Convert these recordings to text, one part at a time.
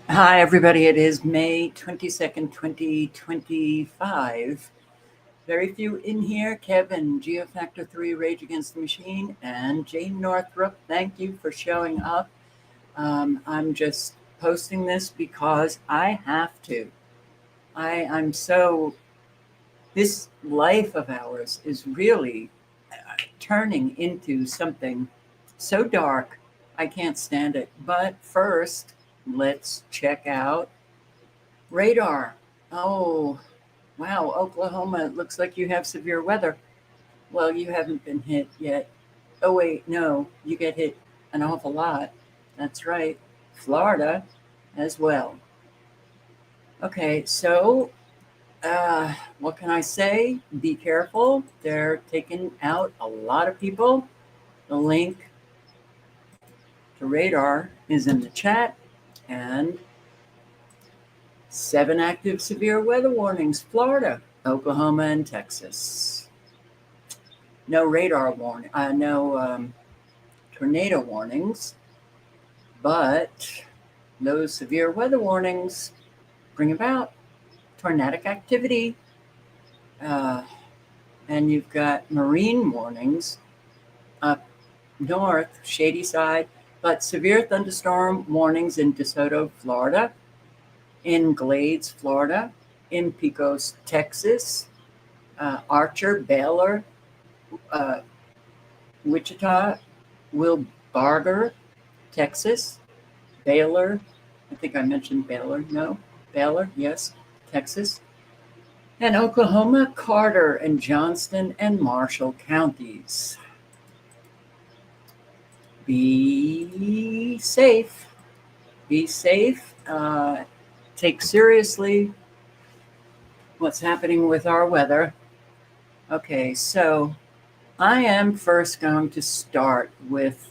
Hi, everybody. It is May 22nd, 2025. Very few in here. Kevin, Geofactor 3, Rage Against the Machine, and Jane Northrup. Thank you for showing up. I'm just posting this because I have to. I'm so, this life of ours is really turning into something so dark. I can't stand it. But first, let's check out radar. Oh, wow, Oklahoma, it looks like you have severe weather. Well, you haven't been hit yet. Oh, wait, no, you get hit an awful lot. That's right. Florida as well. Okay, so what can I say? Be careful. They're taking out a lot of people. The link to radar is in the chat. And 7 active severe weather warnings: Florida, Oklahoma, and Texas. No radar warning, no tornado warnings, but those severe weather warnings bring about tornadic activity. And you've got marine warnings up north, Shady Side, but severe thunderstorm warnings in DeSoto, Florida, in Glades, Florida, in Pecos, Texas, Archer, Baylor, Wichita, Wilbarger, Texas, Baylor. I think I mentioned Baylor. No, Baylor, yes, Texas. And Oklahoma, Carter, and Johnston, and Marshall counties. Be safe. Be safe. Take seriously what's happening with our weather. Okay, so I am first going to start with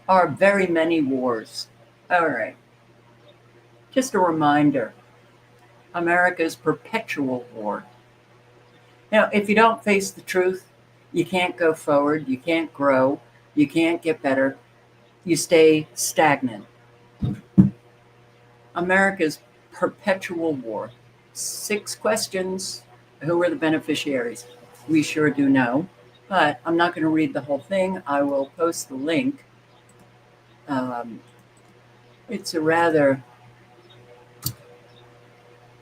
our very many wars. All right. Just a reminder, America's perpetual war. Now, if you don't face the truth, you can't go forward, you can't grow, you can't get better, you stay stagnant. America's perpetual war. 6 questions. Who are the beneficiaries? We sure do know, but I'm not going to read the whole thing. I will post the link. It's a rather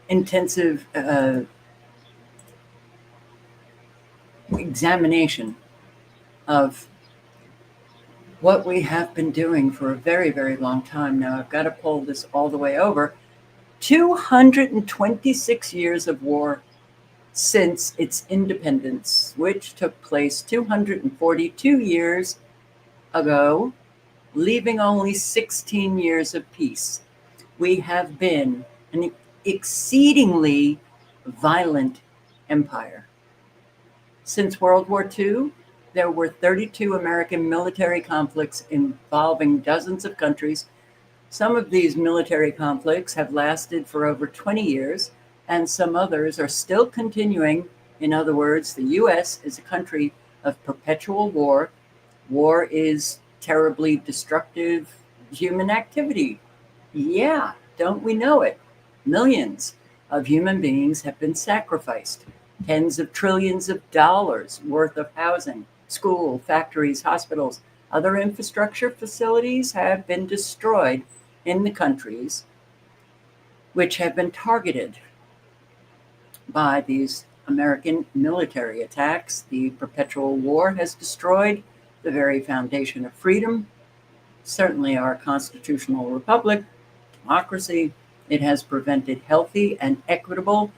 intensive examination of what we have been doing for a very, very long time now. I've got to pull this all the way over. 226 years of war since its independence, which took place 242 years ago, leaving only 16 years of peace. We have been an exceedingly violent empire. Since World War II, there were 32 American military conflicts involving dozens of countries. Some of these military conflicts have lasted for over 20 years, and some others are still continuing. In other words, the U.S. is a country of perpetual war. War is terribly destructive human activity. Yeah, don't we know it? Millions of human beings have been sacrificed. Tens of trillions of dollars worth of housing, school, factories, hospitals, other infrastructure facilities have been destroyed in the countries which have been targeted by these American military attacks. The perpetual war has destroyed the very foundation of freedom, certainly our constitutional republic, democracy. It has prevented healthy and equitable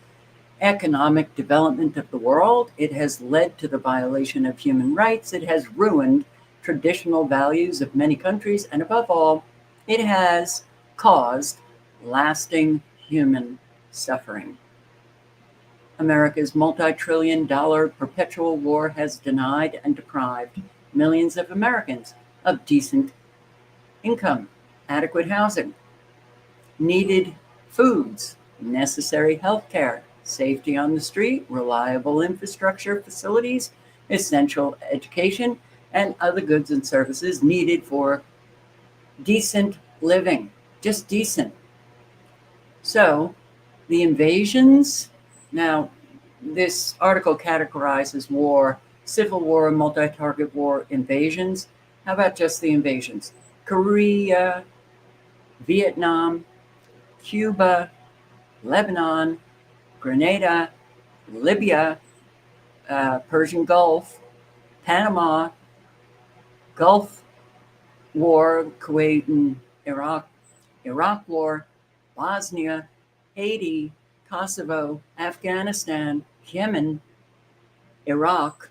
economic development of the world. It has led to the violation of human rights. It has ruined traditional values of many countries. And above all, it has caused lasting human suffering. America's multi-trillion-dollar perpetual war has denied and deprived millions of Americans of decent income, adequate housing, needed foods, necessary health care, safety on the street, reliable infrastructure facilities, essential education, and other goods and services needed for decent living. just decent. So the invasions, now this article categorizes war, civil war, multi-target war, invasions. How about just the invasions? Korea, Vietnam, Cuba, Lebanon, Grenada, Libya, Persian Gulf, Panama, Gulf War, Kuwait and Iraq, Iraq War, Bosnia, Haiti, Kosovo, Afghanistan, Yemen, Iraq,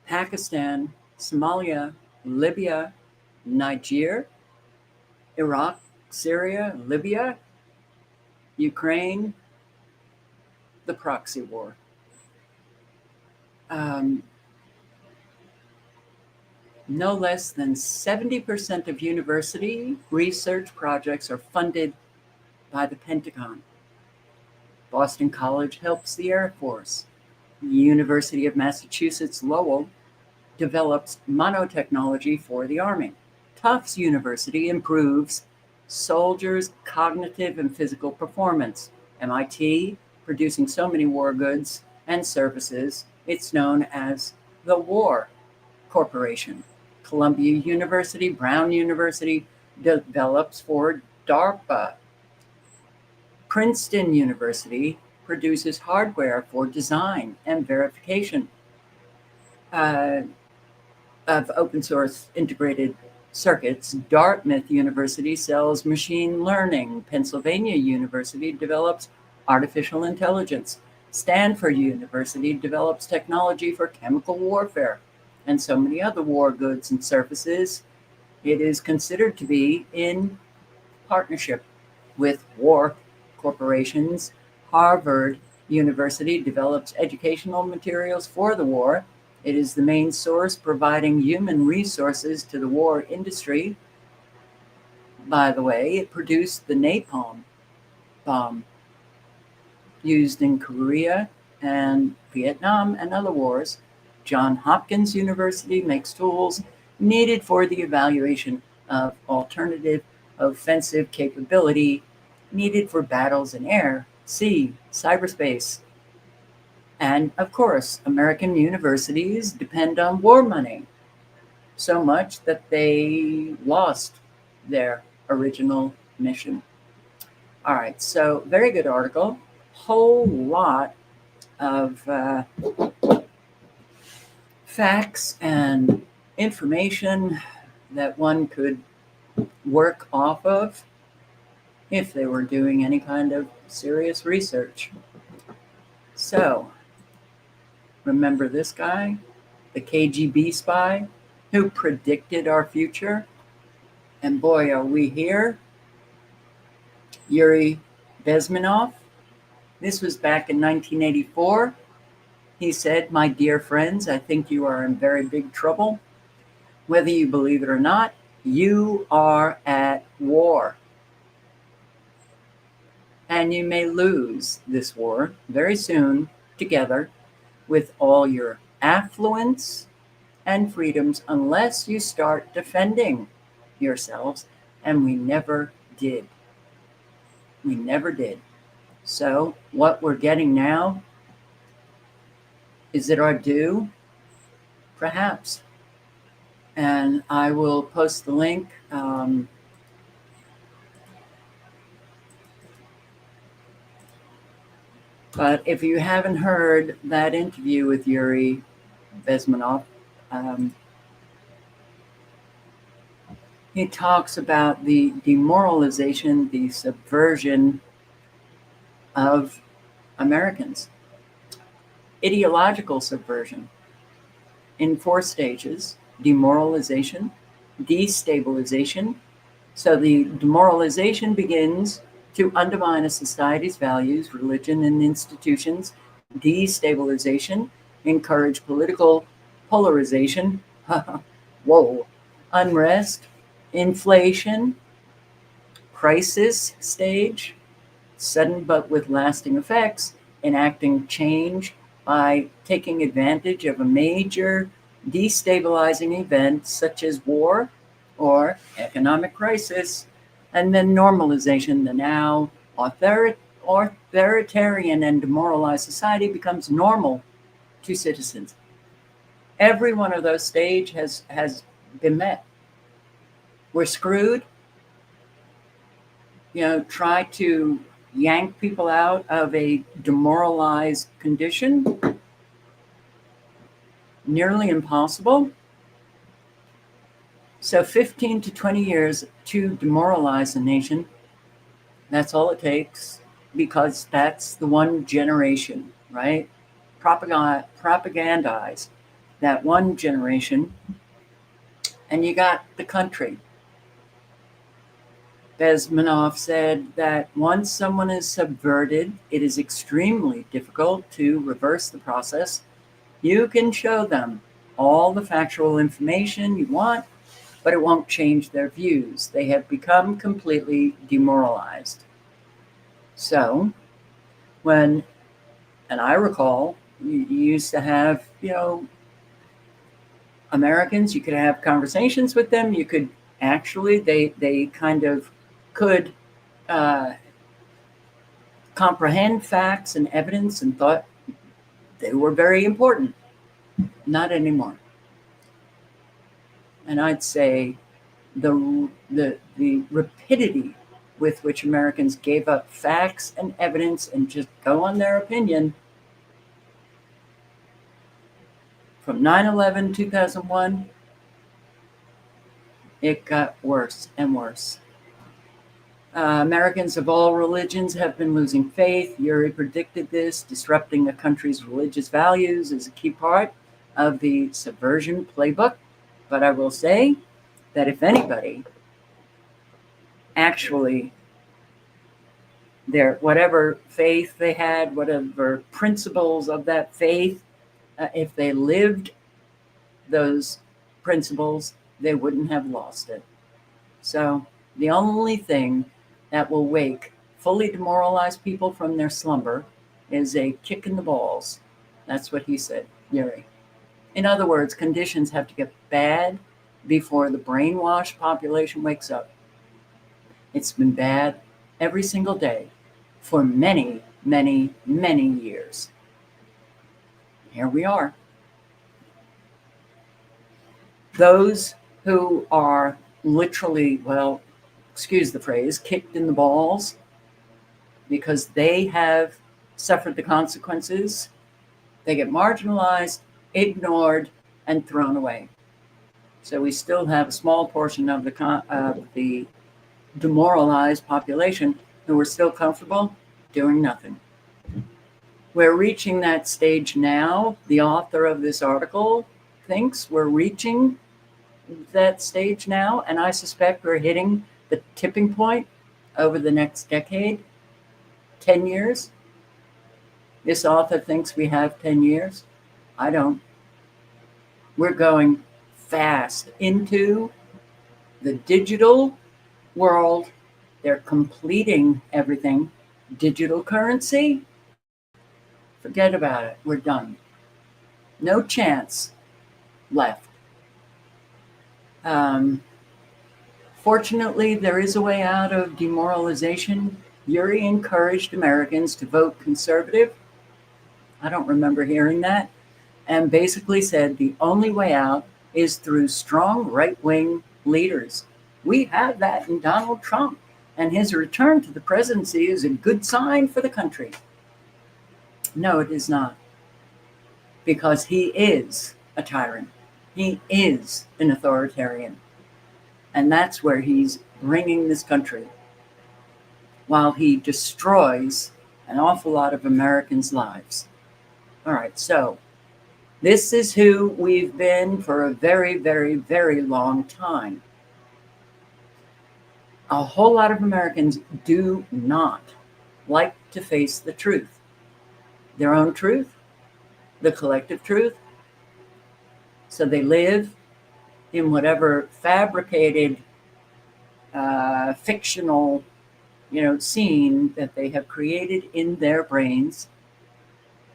Pakistan, Somalia, Libya, Niger, Iraq, Syria, Libya, Ukraine, the proxy war. No less than 70% of university research projects are funded by the Pentagon. Boston College helps the Air Force. The University of Massachusetts Lowell develops nanotechnology for the Army. Tufts University improves soldiers' cognitive and physical performance. MIT, producing so many war goods and services, it's known as the War Corporation. Columbia University, Brown University develops for DARPA. Princeton University produces hardware for design and verification of open source integrated circuits. Dartmouth University sells machine learning. Pennsylvania University develops artificial intelligence. Stanford University develops technology for chemical warfare and so many other war goods and services. It is considered to be in partnership with war corporations. Harvard University develops educational materials for the war. It is the main source providing human resources to the war industry. By the way, it produced the napalm bomb used in Korea and Vietnam and other wars. Johns Hopkins University makes tools needed for the evaluation of alternative offensive capability needed for battles in air, sea, cyberspace. And of course, American universities depend on war money so much that they lost their original mission. All right, so very good article. Whole lot of facts and information that one could work off of if they were doing any kind of serious research. So, remember this guy, the KGB spy who predicted our future? And boy, are we here. Yuri Bezmenov. This was back in 1984. He said, "My dear friends, I think you are in very big trouble. Whether you believe it or not, you are at war. And you may lose this war very soon together with all your affluence and freedoms unless you start defending yourselves." And we never did. We never did. So what we're getting now, is it our due? Perhaps. And I will post the link. But if you haven't heard that interview with Yuri Bezmenov, he talks about the demoralization, the subversion of Americans. Ideological subversion in 4 stages: demoralization, destabilization. So the demoralization begins to undermine a society's values, religion, and institutions. Destabilization, encourage political polarization. Whoa. Unrest, inflation, crisis stage, sudden but with lasting effects, enacting change by taking advantage of a major destabilizing event such as war or economic crisis. And then normalization, the now authoritarian and demoralized society becomes normal to citizens. Every one of those stages has been met. We're screwed. Try to yank people out of a demoralized condition. Nearly impossible. So 15 to 20 years to demoralize a nation, that's all it takes, because that's the one generation, right? Propagandize that one generation, and you got the country. Bezmenov said that once someone is subverted, it is extremely difficult to reverse the process. You can show them all the factual information you want, but it won't change their views. They have become completely demoralized. So, and I recall, you used to have, Americans, you could have conversations with them. You could actually, they kind of could comprehend facts and evidence and thought they were very important. Not anymore. And I'd say the rapidity with which Americans gave up facts and evidence and just go on their opinion from 9/11, 2001, it got worse and worse. Americans of all religions have been losing faith. Urey predicted this. Disrupting a country's religious values is a key part of the subversion playbook. But I will say that if anybody actually, whatever faith they had, whatever principles of that faith, if they lived those principles, they wouldn't have lost it. So the only thing that will wake fully demoralized people from their slumber is a kick in the balls. That's what he said, Urey. In other words, conditions have to get bad before the brainwashed population wakes up. It's been bad every single day for many, many, many years. Here we are. Those who are literally, well, excuse the phrase, kicked in the balls because they have suffered the consequences, they get marginalized, ignored, and thrown away. So we still have a small portion of the demoralized population who are still comfortable doing nothing. We're reaching that stage now. The author of this article thinks we're reaching that stage now, and I suspect we're hitting the tipping point over the next decade, 10 years. This author thinks we have 10 years. I don't. We're going fast into the digital world. They're completing everything. Digital currency, forget about it. We're done. No chance left. Fortunately, there is a way out of demoralization. Urey encouraged Americans to vote conservative. I don't remember hearing that. And basically said the only way out is through strong right-wing leaders. We have that in Donald Trump, and his return to the presidency is a good sign for the country. No, it is not. Because he is a tyrant. He is an authoritarian. And that's where he's bringing this country, while he destroys an awful lot of Americans' lives. All right, so this is who we've been for a very, very, very long time. A whole lot of Americans do not like to face the truth, their own truth, the collective truth. So they live in whatever fabricated, fictional, scene that they have created in their brains.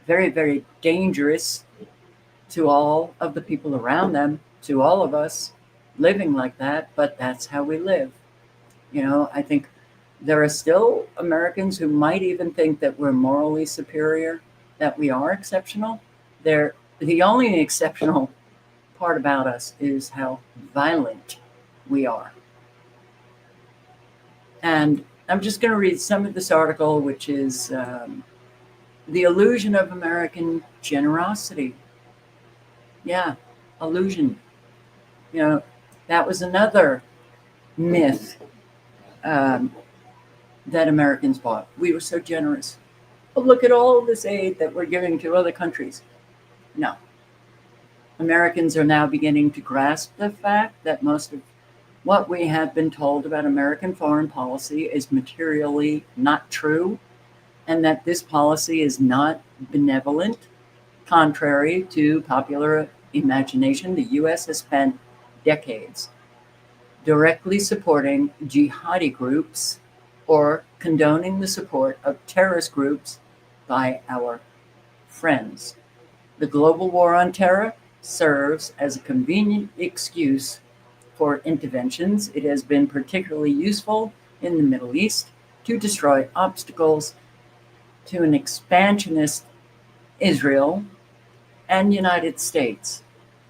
Very, very dangerous to all of the people around them, to all of us living like that, but that's how we live. I think there are still Americans who might even think that we're morally superior, that we are exceptional. The only exceptional part about us is how violent we are. And I'm just going to read some of this article, which is The Illusion of American Generosity. Yeah, illusion. That was another myth um, that Americans bought. We were so generous. But look at all this aid that we're giving to other countries. No. Americans are now beginning to grasp the fact that most of what we have been told about American foreign policy is materially not true, and that this policy is not benevolent. Contrary to popular imagination, the U.S. has spent decades directly supporting jihadi groups or condoning the support of terrorist groups by our friends. The global war on terror serves as a convenient excuse for interventions. It has been particularly useful in the Middle East to destroy obstacles to an expansionist Israel and United States.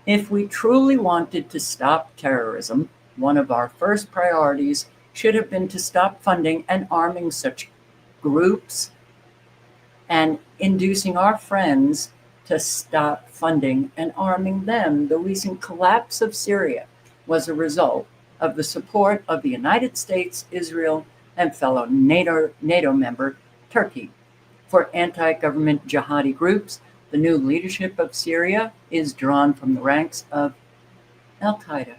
If we truly wanted to stop terrorism, one of our first priorities should have been to stop funding and arming such groups and inducing our friends to stop funding and arming them. The recent collapse of Syria was a result of the support of the United States, Israel, and fellow NATO member Turkey. For anti-government jihadi groups, the new leadership of Syria is drawn from the ranks of Al-Qaeda.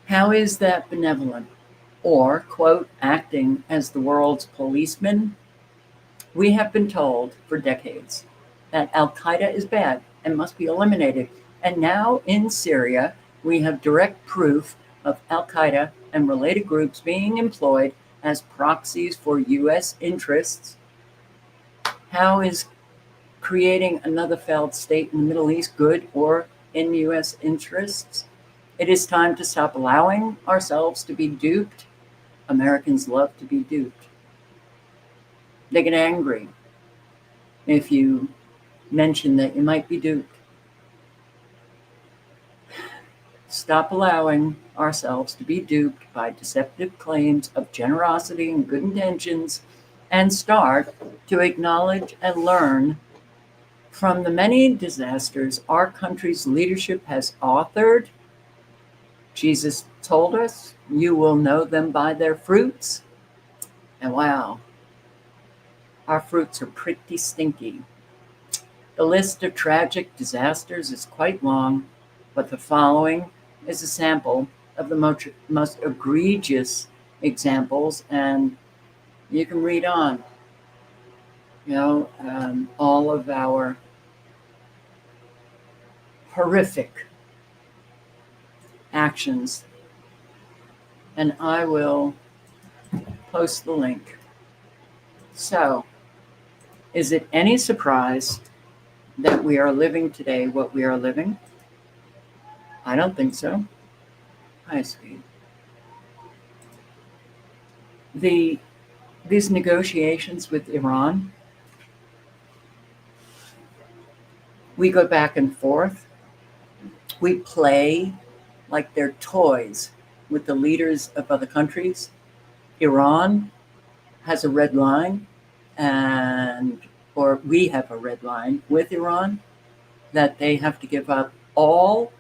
How is that benevolent? Or, quote, acting as the world's policeman? We have been told for decades that Al-Qaeda is bad and must be eliminated. And now in Syria, we have direct proof of Al-Qaeda and related groups being employed as proxies for U.S. interests. How is creating another failed state in the Middle East good or in U.S. interests? It is time to stop allowing ourselves to be duped. Americans love to be duped. They get angry if you mention that you might be duped. Stop allowing ourselves to be duped by deceptive claims of generosity and good intentions, and start to acknowledge and learn from the many disasters our country's leadership has authored. Jesus told us, you will know them by their fruits. And wow, our fruits are pretty stinky. The list of tragic disasters is quite long, but the following is a sample of the most egregious examples, and you can read on. All of our horrific actions, and I will post the link. So, is it any surprise that we are living today what we are living? I don't think so. Hi, sweet. These negotiations with Iran, we go back and forth. We play like they're toys with the leaders of other countries. Iran has a red line, or we have a red line with Iran, that they have to give up all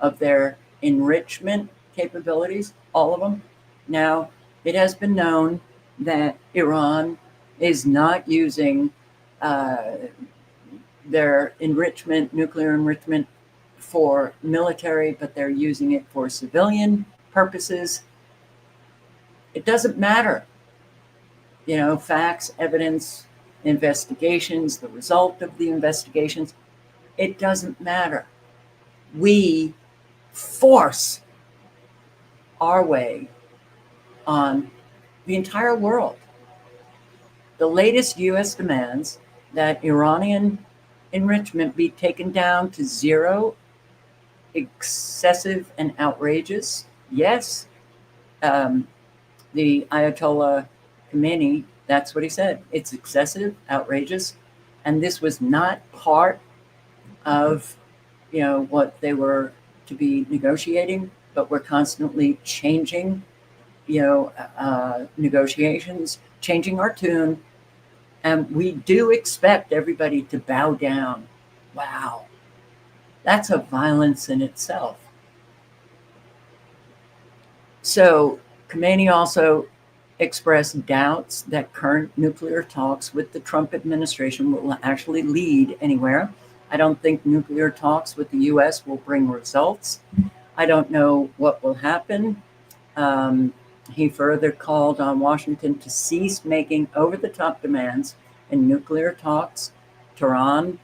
of their enrichment capabilities, all of them. Now, it has been known that Iran is not using their nuclear enrichment, for military, but they're using it for civilian purposes. It doesn't matter. Facts, evidence, investigations, the result of the investigations, it doesn't matter. We force our way on the entire world. The latest U.S. demands that Iranian enrichment be taken down to zero, excessive and outrageous. Yes, The Ayatollah Khomeini, that's what he said. It's excessive, outrageous, and this was not part of what they were to be negotiating, but we're constantly changing negotiations, changing our tune, and we do expect everybody to bow down. Wow, that's a violence in itself. So Khomeini also expressed doubts that current nuclear talks with the Trump administration will actually lead anywhere. I don't think nuclear talks with the US will bring results. I don't know what will happen. He further called on Washington to cease making over-the-top demands in nuclear talks. Tehran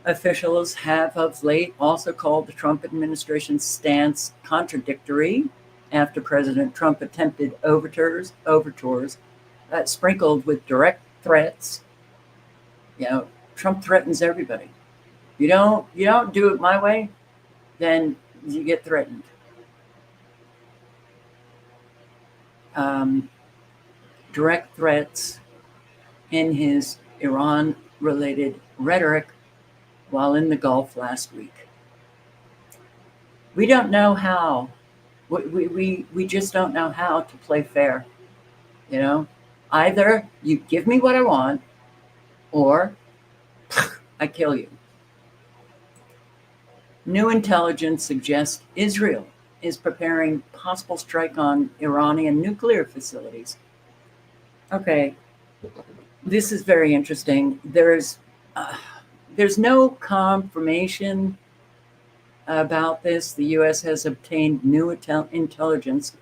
officials have of late also called the Trump administration's stance contradictory after President Trump attempted overtures sprinkled with direct threats. Trump threatens everybody. You don't do it my way, then you get threatened. Direct threats in his Iran-related rhetoric while in the Gulf last week. We don't know how. We just don't know how to play fair. Either you give me what I want, or I kill you. New intelligence suggests Israel is preparing possible strike on Iranian nuclear facilities. Okay, this is very interesting. There's no confirmation about this. The U.S. has obtained new intelligence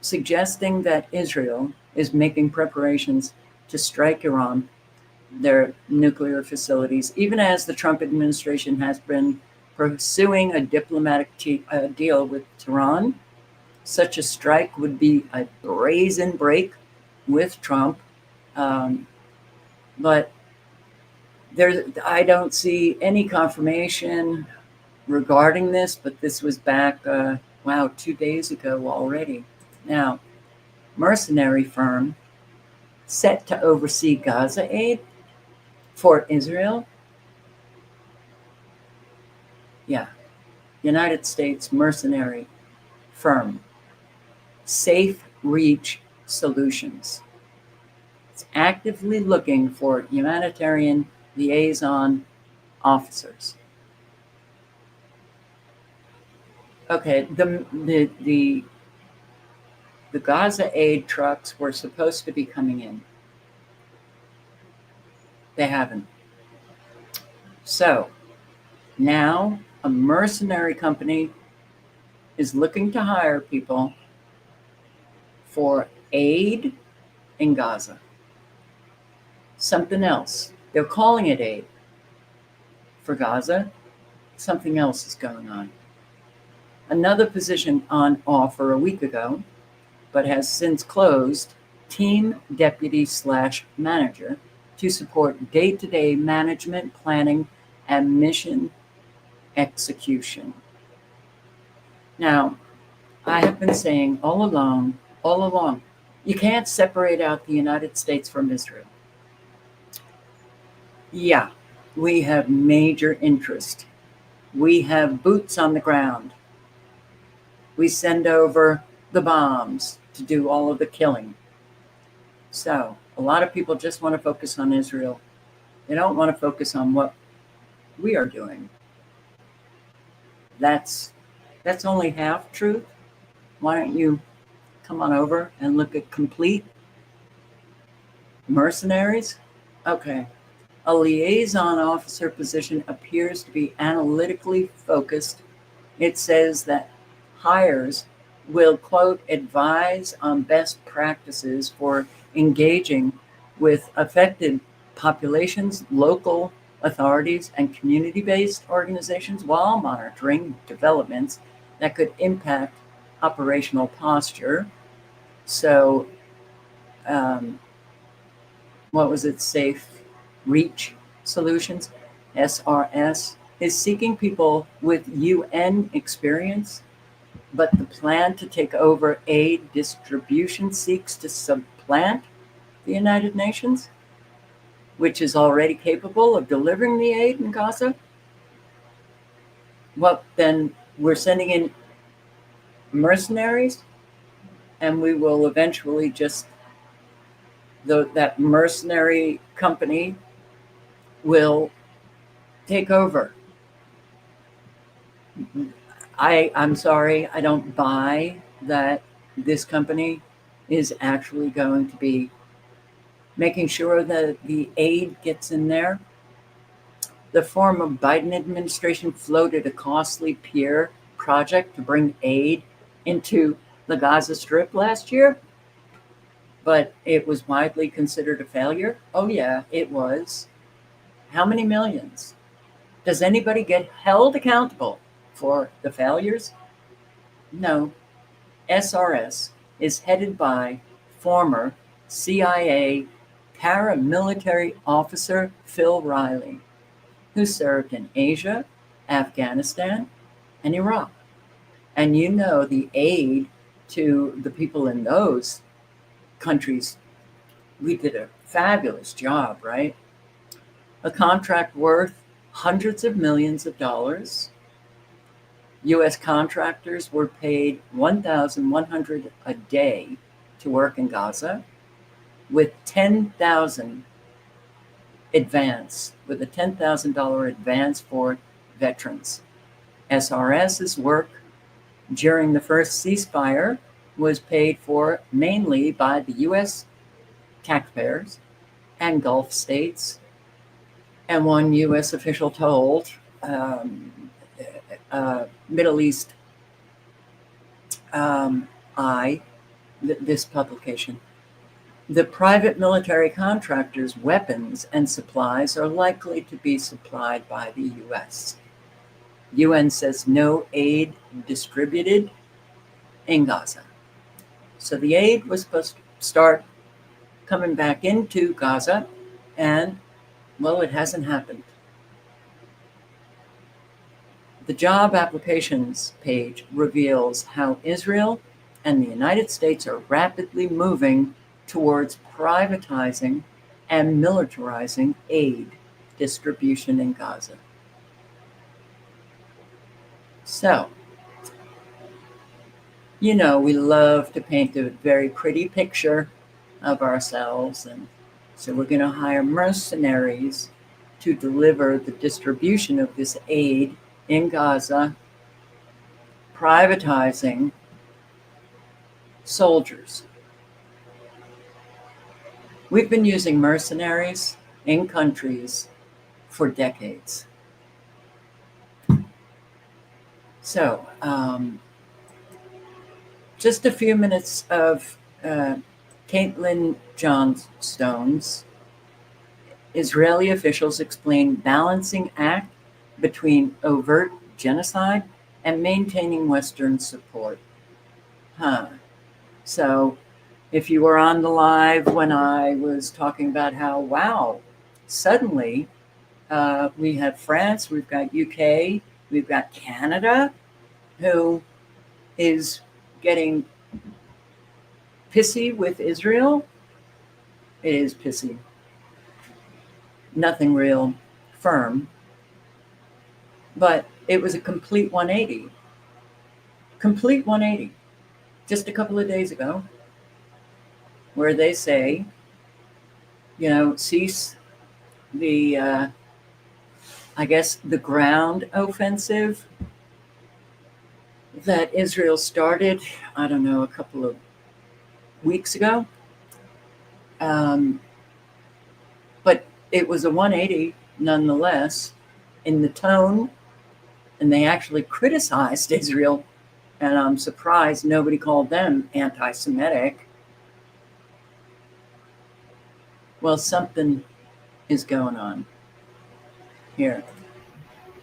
suggesting that Israel is making preparations to strike Iran, their nuclear facilities, even as the Trump administration has been pursuing a diplomatic deal with Tehran. Such a strike would be a brazen break with Trump. But I don't see any confirmation regarding this, but this was back, 2 days ago already. Now, mercenary firm set to oversee Gaza aid for Israel. Yeah, United States mercenary firm, Safe Reach Solutions. It's actively looking for humanitarian liaison officers. Okay, the Gaza aid trucks were supposed to be coming in. They haven't. So now a mercenary company is looking to hire people for aid in Gaza. Something else. They're calling it aid. For Gaza, something else is going on. Another position on offer a week ago, but has since closed, team deputy/manager to support day-to-day management, planning, and mission execution. Now, I have been saying all along, you can't separate out the United States from Israel. Yeah, we have major interest. We have boots on the ground. We send over the bombs to do all of the killing. So a lot of people just want to focus on Israel. They don't want to focus on what we are doing. That's only half truth. Why don't you come on over and look at complete mercenaries? Okay. A liaison officer position appears to be analytically focused. It says that hires will, quote, advise on best practices for engaging with affected populations, local authorities, and community-based organizations while monitoring developments that could impact operational posture. So, what was it? Safe Reach Solutions, SRS, is seeking people with UN experience But the plan to take over aid distribution seeks to supplant the United Nations, which is already capable of delivering the aid in Gaza. Well, then we're sending in mercenaries, and we will eventually just, that mercenary company will take over. I'm sorry, I don't buy that this company is actually going to be making sure that the aid gets in there. The former Biden administration floated a costly peer project to bring aid into the Gaza Strip last year, but it was widely considered a failure. Oh, yeah, it was. How many millions? Does anybody get held accountable for the failures? No. SRS is headed by former CIA paramilitary officer Phil Riley, who served in Asia, Afghanistan, and Iraq. And you know, the aid to the people in those countries, we did a fabulous job, right? A contract worth hundreds of millions of dollars. U.S. contractors were paid $1,100 a day to work in Gaza with $10,000 advance, with a $10,000 advance for veterans. SRS's work during the first ceasefire was paid for mainly by the U.S. taxpayers and Gulf states. And one U.S. official told Middle East this publication, the private military contractors' weapons and supplies are likely to be supplied by the U.S. UN says no aid distributed in Gaza. So the aid was supposed to start coming back into Gaza, and, well, it hasn't happened. The job applications page reveals how Israel and the United States are rapidly moving towards privatizing and militarizing aid distribution in Gaza. So, you know, we love to paint a very pretty picture of ourselves, and so we're going to hire mercenaries to deliver the distribution of this aid in Gaza, privatizing soldiers. We've been using mercenaries in countries for decades. So, just a few minutes of Caitlin Johnstone's Israeli officials explain balancing act between overt genocide and maintaining Western support. So, if you were on the live when I was talking about how, wow, suddenly we have France, we've got UK, we've got Canada, who is getting pissy with Israel. It is pissy. Nothing real firm. But it was a complete 180. Complete 180. Just a couple of days ago, where they say, you know, cease the, I guess, the ground offensive that Israel started, I don't know, a couple of weeks ago. But it was a 180 nonetheless in the tone, and they actually criticized Israel, and I'm surprised nobody called them anti-Semitic. Well, something is going on here.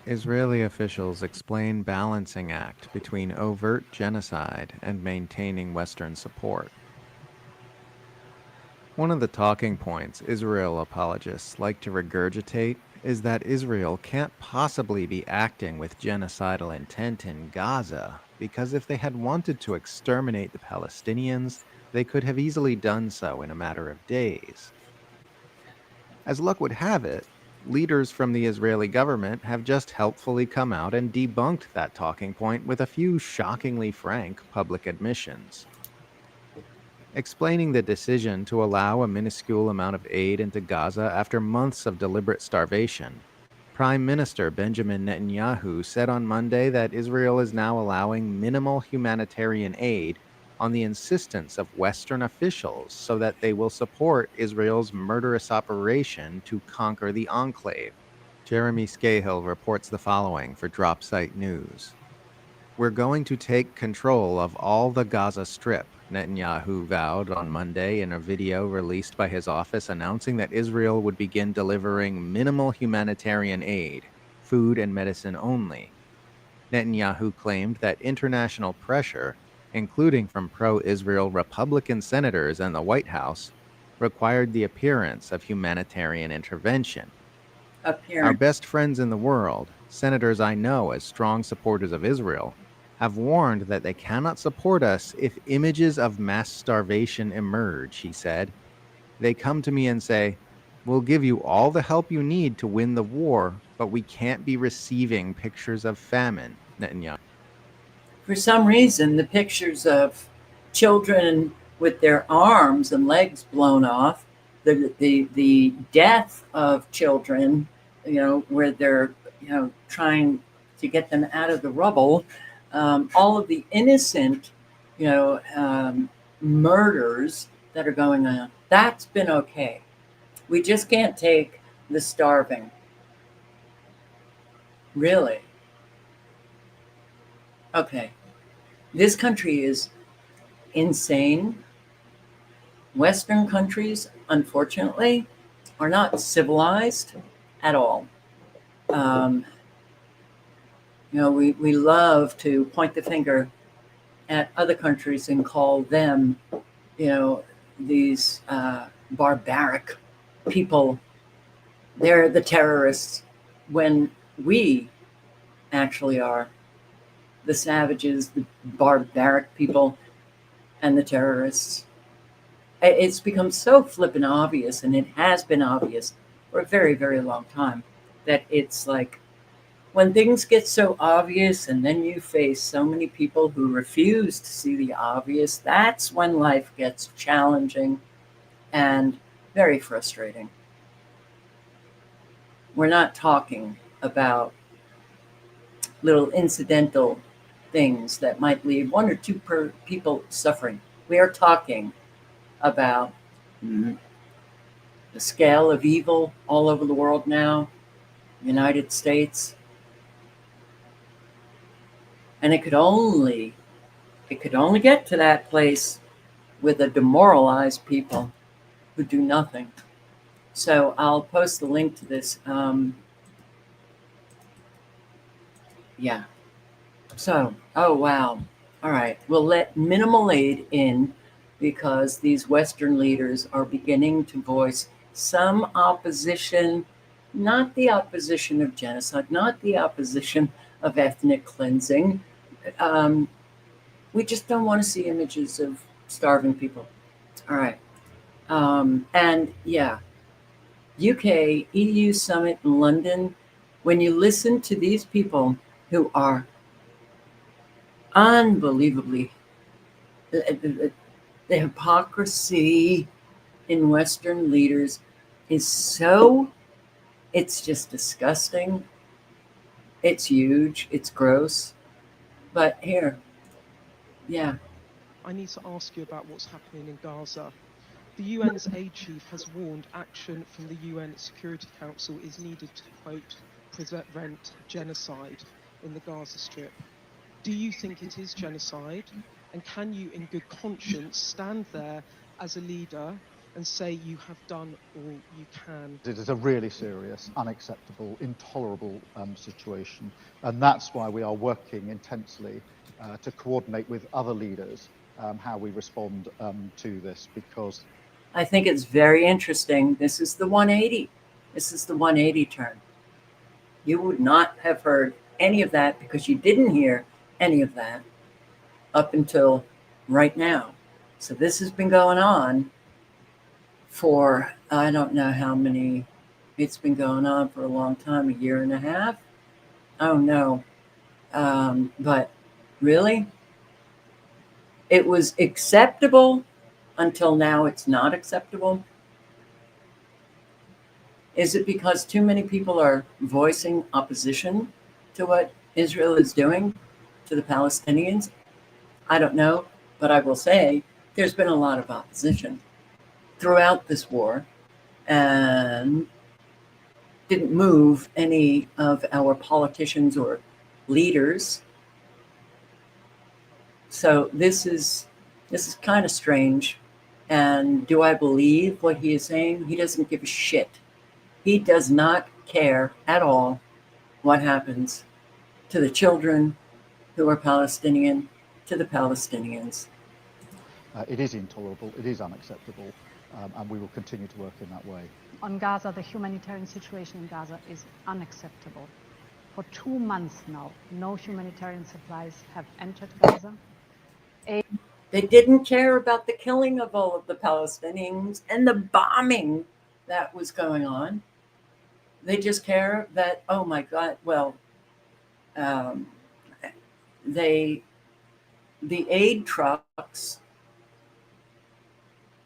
Israeli officials explain balancing act between overt genocide and maintaining Western support. One of the talking points Israel apologists like to regurgitate is that Israel can't possibly be acting with genocidal intent in Gaza, because if they had wanted to exterminate the Palestinians, they could have easily done so in a matter of days. As luck would have it, leaders from the Israeli government have just helpfully come out and debunked that talking point with a few shockingly frank public admissions. Explaining the decision to allow a minuscule amount of aid into Gaza after months of deliberate starvation, Prime Minister Benjamin Netanyahu said on Monday that Israel is now allowing minimal humanitarian aid on the insistence of Western officials so that they will support Israel's murderous operation to conquer the enclave. Jeremy Scahill reports the following for Dropsite News. We're going to take control of all the Gaza Strip, Netanyahu vowed on Monday in a video released by his office announcing that Israel would begin delivering minimal humanitarian aid, food and medicine only. Netanyahu claimed that international pressure, including from pro-Israel Republican senators and the White House, required the appearance of humanitarian intervention. Our best friends in the world, senators I know as strong supporters of Israel, have warned that they cannot support us if images of mass starvation emerge, he said. They come to me and say, we'll give you all the help you need to win the war, but we can't be receiving pictures of famine, Netanyahu. For some reason, the pictures of children with their arms and legs blown off, the death of children, where they're trying to get them out of the rubble, all of the innocent, murders that are going on. That's been okay. We just can't take the starving. Really? Okay. This country is insane. Western countries, unfortunately, are not civilized at all. We love to point the finger at other countries and call them, these barbaric people. They're the terrorists, when we actually are the savages, the barbaric people, and the terrorists. It's become so flippin' obvious, and it has been obvious for a very, very long time, that it's like when things get so obvious and then you face so many people who refuse to see the obvious, that's when life gets challenging and very frustrating. We're not talking about little incidental things that might leave one or two people suffering. We are talking about the scale of evil all over the world now, United States. And it could only get to that place with a demoralized people who do nothing. So I'll post the link to this. Yeah. So, oh wow. All right. We'll let minimal aid in because these Western leaders are beginning to voice some opposition, not the opposition of genocide, not the opposition of ethnic cleansing. We just don't want to see images of starving people. All right. And yeah, UK EU summit in London. When you listen to these people who are unbelievably, the hypocrisy in Western leaders is so, it's just disgusting. It's huge. It's gross. But here, yeah. I need to ask you about what's happening in Gaza. The UN's aid chief has warned action from the UN Security Council is needed to, quote, prevent genocide in the Gaza Strip. Do you think it is genocide? And can you, in good conscience, stand there as a leader and say you have done all you can? It is a really serious, unacceptable, intolerable situation. And that's why we are working intensely to coordinate with other leaders how we respond to this, because I think it's very interesting. This is the 180. This is the 180 turn. You would not have heard any of that because you didn't hear any of that up until right now. So this has been going on for, I don't know how many, it's been going on for a long time, a year and a half. Oh no. But really, it was acceptable until now it's not acceptable. Is it because too many people are voicing opposition to what Israel is doing to the Palestinians? I don't know, but I will say there's been a lot of opposition throughout this war and didn't move any of our politicians or leaders. So this is kind of strange. And do I believe what he is saying? He doesn't give a shit. He does not care at all what happens to the children who are Palestinian, to the Palestinians. It is intolerable, it is unacceptable, and we will continue to work in that way. On Gaza, the humanitarian situation in Gaza is unacceptable. For 2 months now, no humanitarian supplies have entered Gaza. They didn't care about the killing of all of the Palestinians and the bombing that was going on. They just care that, oh my God, well, the aid trucks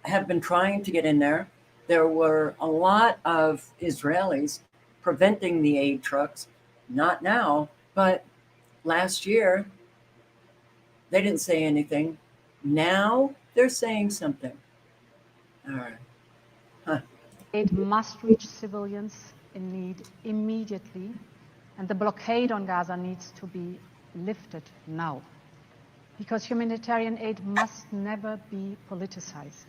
have been trying to get in there. There were a lot of Israelis preventing the aid trucks, not now, but last year, they didn't say anything. Now they're saying something. All right. Huh. Aid must reach civilians in need immediately, and the blockade on Gaza needs to be lifted now, because humanitarian aid must never be politicized.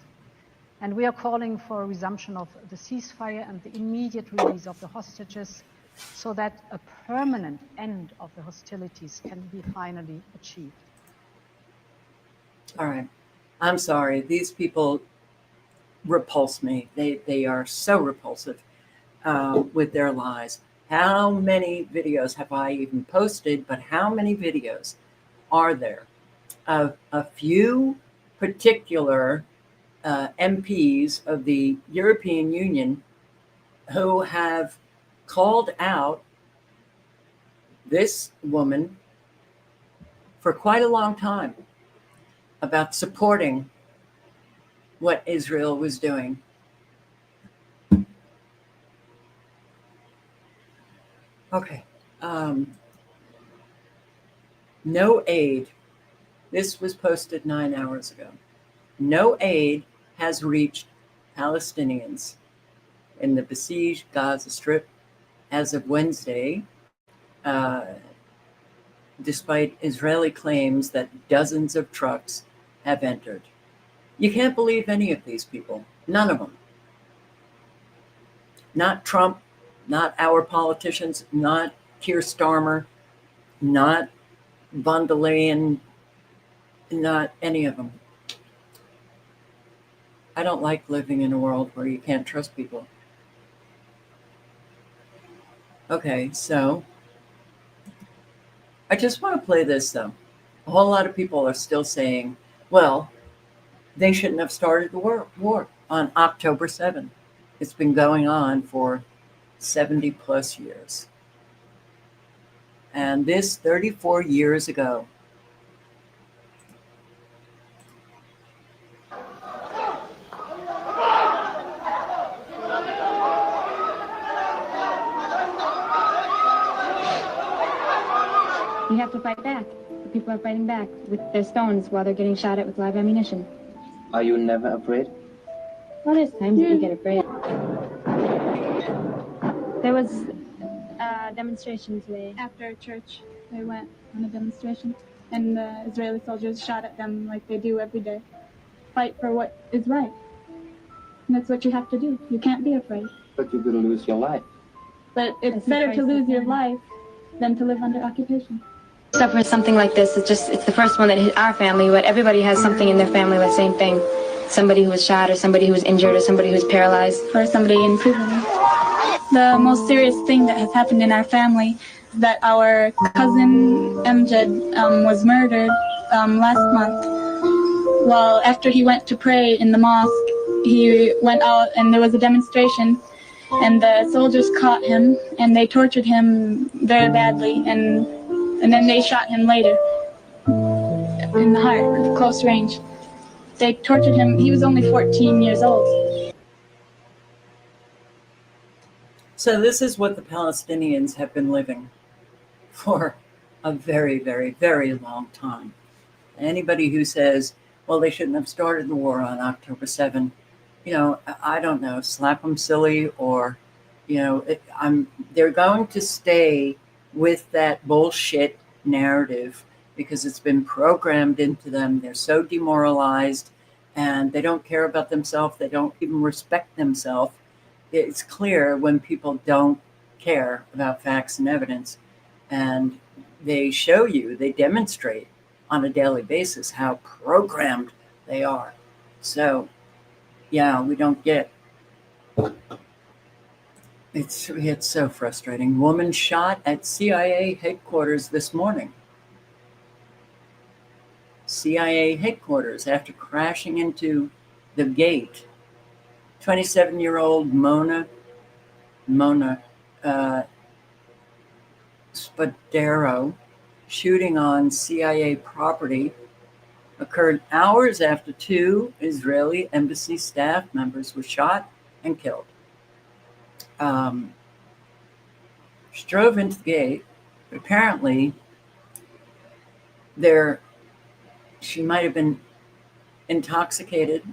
And we are calling for a resumption of the ceasefire and the immediate release of the hostages so that a permanent end of the hostilities can be finally achieved. All right. I'm sorry. These people repulse me. They are so repulsive with their lies. How many videos have I even posted? But how many videos are there of a few particular MPs of the European Union who have called out this woman for quite a long time about supporting what Israel was doing? Okay. No aid. This was posted 9 hours ago. No aid has reached Palestinians in the besieged Gaza Strip as of Wednesday, despite Israeli claims that dozens of trucks have entered. You can't believe any of these people. None of them. Not Trump, not our politicians, not Keir Starmer, not von der Leyen, not any of them. I don't like living in a world where you can't trust people. Okay, so I just want to play this though. A whole lot of people are still saying, well, they shouldn't have started the war on October 7th. It's been going on for 70 plus years. And this 34 years ago. We have to fight back. The people are fighting back with their stones while they're getting shot at with live ammunition. Are you never afraid? Well, there's times that you get afraid. There was a demonstration today. After church, they went on a demonstration, and the Israeli soldiers shot at them like they do every day. Fight for what is right. And that's what you have to do. You can't be afraid. But you're going to lose your life. But it's better to lose your life than to live under occupation. Suffer something like this, it's the first one that hit our family, but everybody has something in their family, the same thing. Somebody who was shot, or somebody who was injured, or somebody who was paralyzed. Or somebody in prison. The most serious thing that has happened in our family is that our cousin Amjad was murdered last month. Well, after he went to pray in the mosque, he went out and there was a demonstration, and the soldiers caught him and they tortured him very badly, and then they shot him later in the heart, close range. They tortured him. He was only 14 years old. So this is what the Palestinians have been living for a very, very, very long time. Anybody who says, well, they shouldn't have started the war on October 7, I don't know, slap them silly, or, they're going to stay with that bullshit narrative because it's been programmed into them. They're so demoralized and they don't care about themselves. They don't even respect themselves. It's clear when people don't care about facts and evidence, and they show you, they demonstrate on a daily basis how programmed they are. So, yeah, we don't get. It's so frustrating. Woman shot at CIA headquarters this morning. CIA headquarters after crashing into the gate. 27-year-old Mona Spadaro shooting on CIA property occurred hours after 2 Israeli embassy staff members were shot and killed. She drove into the gate, but apparently she might have been intoxicated.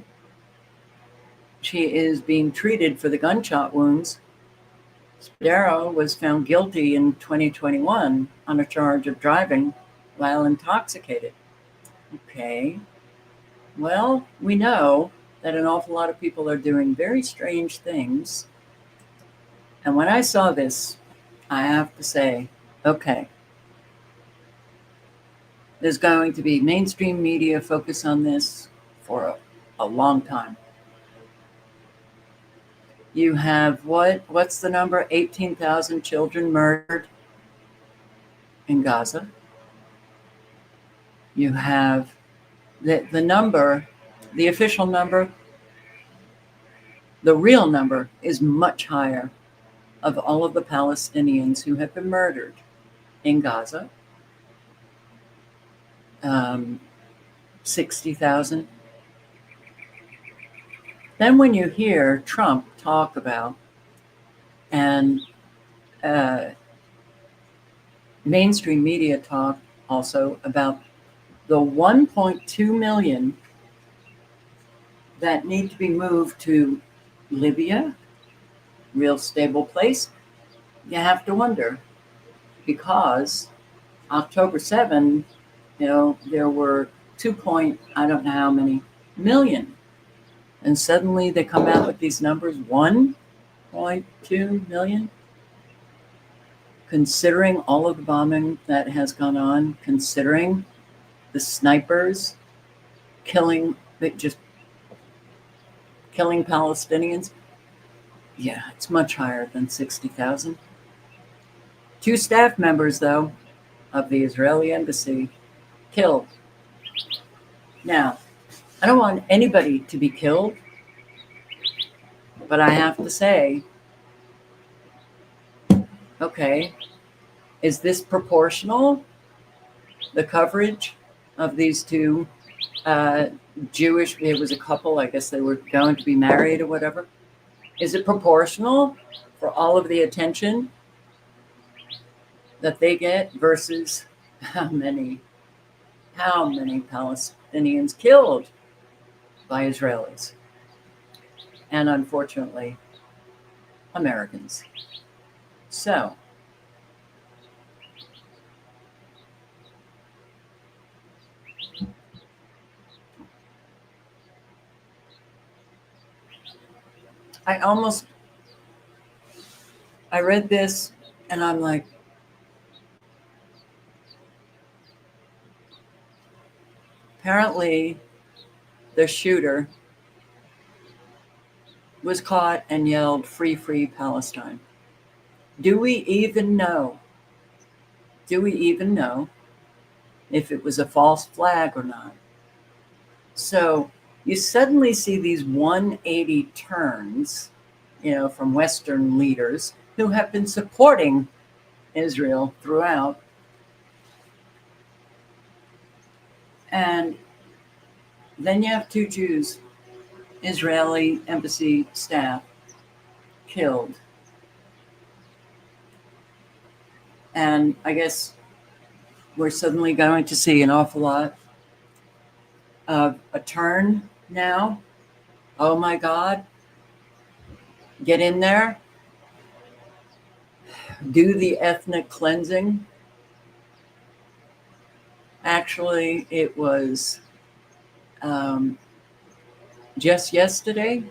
She is being treated for the gunshot wounds. Spadaro was found guilty in 2021 on a charge of driving while intoxicated. Okay. Well, we know that an awful lot of people are doing very strange things. And when I saw this, I have to say, okay, there's going to be mainstream media focus on this for a long time. You have what's the number? 18,000 children murdered in Gaza. You have the number, the official number, the real number is much higher of all of the Palestinians who have been murdered in Gaza. 60,000. Then when you hear Trump talk about, and mainstream media talk also about the 1.2 million that need to be moved to Libya, real stable place, you have to wonder, because October 7, there were 2 point, I don't know how many, million. And suddenly they come out with these numbers, 1.2 million. Considering all of the bombing that has gone on, considering the snipers killing Palestinians, yeah, it's much higher than 60,000. 2 staff members, though, of the Israeli embassy killed. Now, I don't want anybody to be killed, but I have to say, okay, is this proportional? The coverage of these 2 Jewish, it was a couple, I guess they were going to be married or whatever. Is it proportional for all of the attention that they get versus how many Palestinians killed by Israelis? And unfortunately, Americans. So, I read this and I'm like, apparently the shooter was caught and yelled, "Free, free Palestine." Do we even know? Do we even know if it was a false flag or not? So you suddenly see these 180 turns, from Western leaders who have been supporting Israel throughout. And then you have 2 Jews, Israeli embassy staff, killed. And I guess we're suddenly going to see an awful lot of a turn now. Oh my God. Get in there. Do the ethnic cleansing. Actually, it was just yesterday